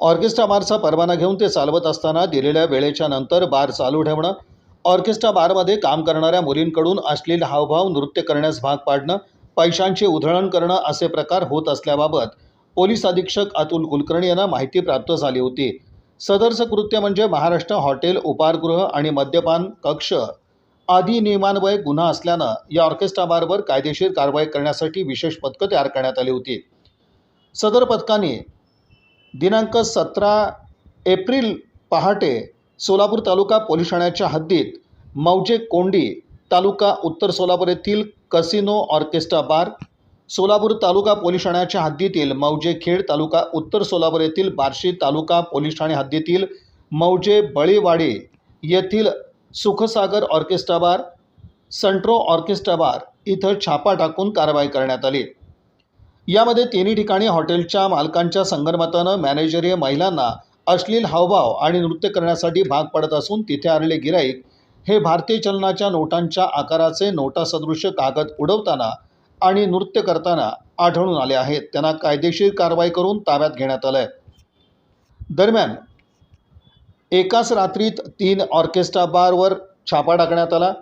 Orchestra बारचा परवाना घेऊन ते चालवत असताना दिलेल्या वेळेच्या नंतर बार चालू ठेवणं, ऑर्केस्ट्रा बारमध्ये काम करणाऱ्या मुलींकडून अश्लील हावभाव नृत्य करण्यास भाग पाडणं, पैशांची उधळण करणं असे प्रकार होत असल्याबाबत पोलीस अधीक्षक अतुल कुलकर्णी यांना माहिती प्राप्त झाली होती। सदरचं कृत्य म्हणजे महाराष्ट्र हॉटेल, उपाहारगृह आणि मद्यपान कक्ष आदी नियमान्वये गुन्हा असल्यानं या ऑर्केस्ट्रा बारवर कायदेशीर कारवाई करण्यासाठी विशेष पथकं तयार करण्यात आली होती। सदर पथकाने दिनांक 17 एप्रिल पहाटे सोलापूर तालुका पोलीस ठाण्याच्या हद्दीत मौजे कोंडी तालुका उत्तर सोलापूर येथील कसिनो ऑर्केस्ट्रा बार, सोलापूर तालुका पोलीस ठाण्याच्या हद्दीतील मौजे खेड तालुका उत्तर सोलापूर येथील बार्शी तालुका पोलीस ठाणे हद्दीतील मौजे बळीवाडी येथील सुखसागर ऑर्केस्ट्रा बार, संट्रो ऑर्केस्ट्रा बार इथं छापा टाकून कारवाई करण्यात आली। यामध्ये तिन्ही ठिकाणी हॉटेलच्या मालकांच्या संगनमतानं मॅनेजरीय महिलांना अश्लील हावभाव आणि नृत्य करण्यासाठी भाग पडत असून तिथे आलेले गिराईक हे भारतीय चलनाच्या नोटांच्या आकाराचे नोटासदृश कागद उडवताना आणि नृत्य करताना आढळून आले आहेत। त्यांना कायदेशीर कारवाई करून ताब्यात घेण्यात आलं आहे। दरम्यान एकाच रात्रीत 3 ऑर्केस्ट्रा बारवर छापा टाकण्यात आला।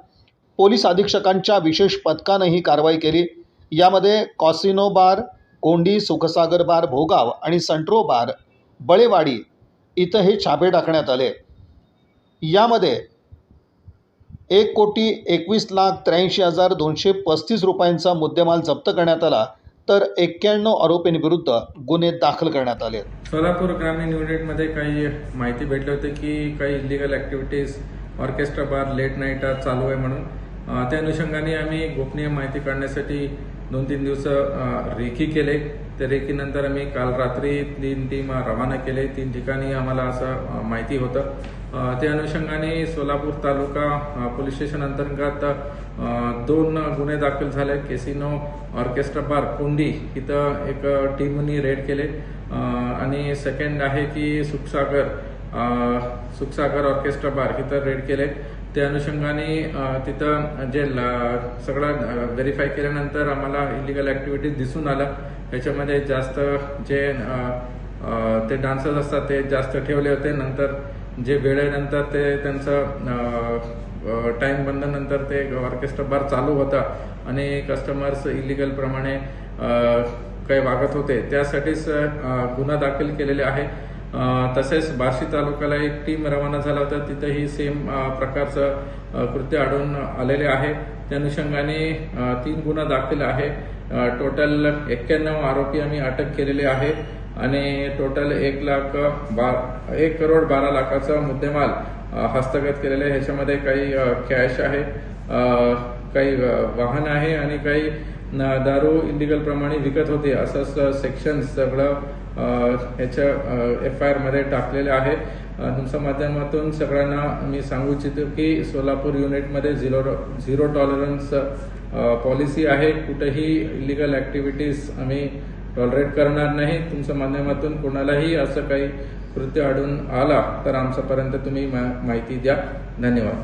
पोलीस अधीक्षकांच्या विशेष पथकानं ही कारवाई केली। यामध्ये कॉसिनो बार कोंडी, सुखसागर बार भोगाव आणि संट्रो बार बळेवाडी इथं हे छापे टाकण्यात आले। यामध्ये 1,21,83,235 रुपयांचा मुद्देमाल जप्त करण्यात आला, तर 91 आरोपींविरुद्ध गुन्हे दाखल करण्यात आले। सोलापूर ग्रामीण युनिटमध्ये काही माहिती भेटली होती की काही इलिगल ॲक्टिव्हिटीज ऑर्केस्ट्रा बार लेट नाईट चालू आहे म्हणून। त्या अनुषंगाने आम्ही गोपनीय माहिती काढण्यासाठी 2-3 दिवस रेकी केले। त्या रेकीनंतर आम्ही काल रात्री 3 टीम रवाना केले। 3 ठिकाणी आम्हाला असं माहिती होतं। त्या अनुषंगाने सोलापूर तालुका पोलीस स्टेशन अंतर्गत 2 गुन्हे दाखल झाले। कॅसिनो ऑर्केस्ट्रा बार कोंडी इथं एक टीमनी रेड केले आणि सेकंड आहे की सुखसागर ऑर्केस्ट्रा बार इथं रेड केले। त्या अनुषंगाने तिथं जे सगळं व्हेरीफाय केल्यानंतर आम्हाला इलिगल ॲक्टिव्हिटीज दिसून आलं। याच्यामध्ये जास्त जे ते डान्सर्स असतात ते जास्त ठेवले होते। नंतर जे वेळेनंतर ते त्यांचं टाइम बंदनंतर ते ऑर्केस्ट्रा बार चालू होता आणि कस्टमर्स इलिगल प्रमाणे काही वागत होते, त्यासाठीच गुन्हा दाखल केलेले आहे। तसेच बार्शी तालुक्याला एक टीम रवाना झाला होता, तिथंही सेम प्रकारचं कृत्य आढळून आलेले आहे। त्या अनुषंगाने 3 गुन्हा दाखल आहे। टोटल 91 आरोपी आम्ही अटक केलेले आहे आणि टोटल 1,12,00,000चा मुद्देमाल हस्तगत केलेले आहे। ह्याच्यामध्ये काही कॅश आहे, काही वाहन आहे आणि काही दारू इलिगल प्रमाणे विकत होते असं सेक्शन सगळं ह्याच्या FIR मध्ये टाकलेले आहे। तुमच्या माध्यमातून सगळ्यांना मी सांगू इच्छितो की सोलापूर युनिटमध्ये झिरो टॉलरन्स पॉलिसी आहे। कुठेही इलिगल ॲक्टिव्हिटीज आम्ही टॉलरेट करणार नाही। तुमच्या माध्यमातून कोणालाही असं काही कृत्य आढळून आला तर आमच्यापर्यंत तुम्ही माहिती द्या। धन्यवाद।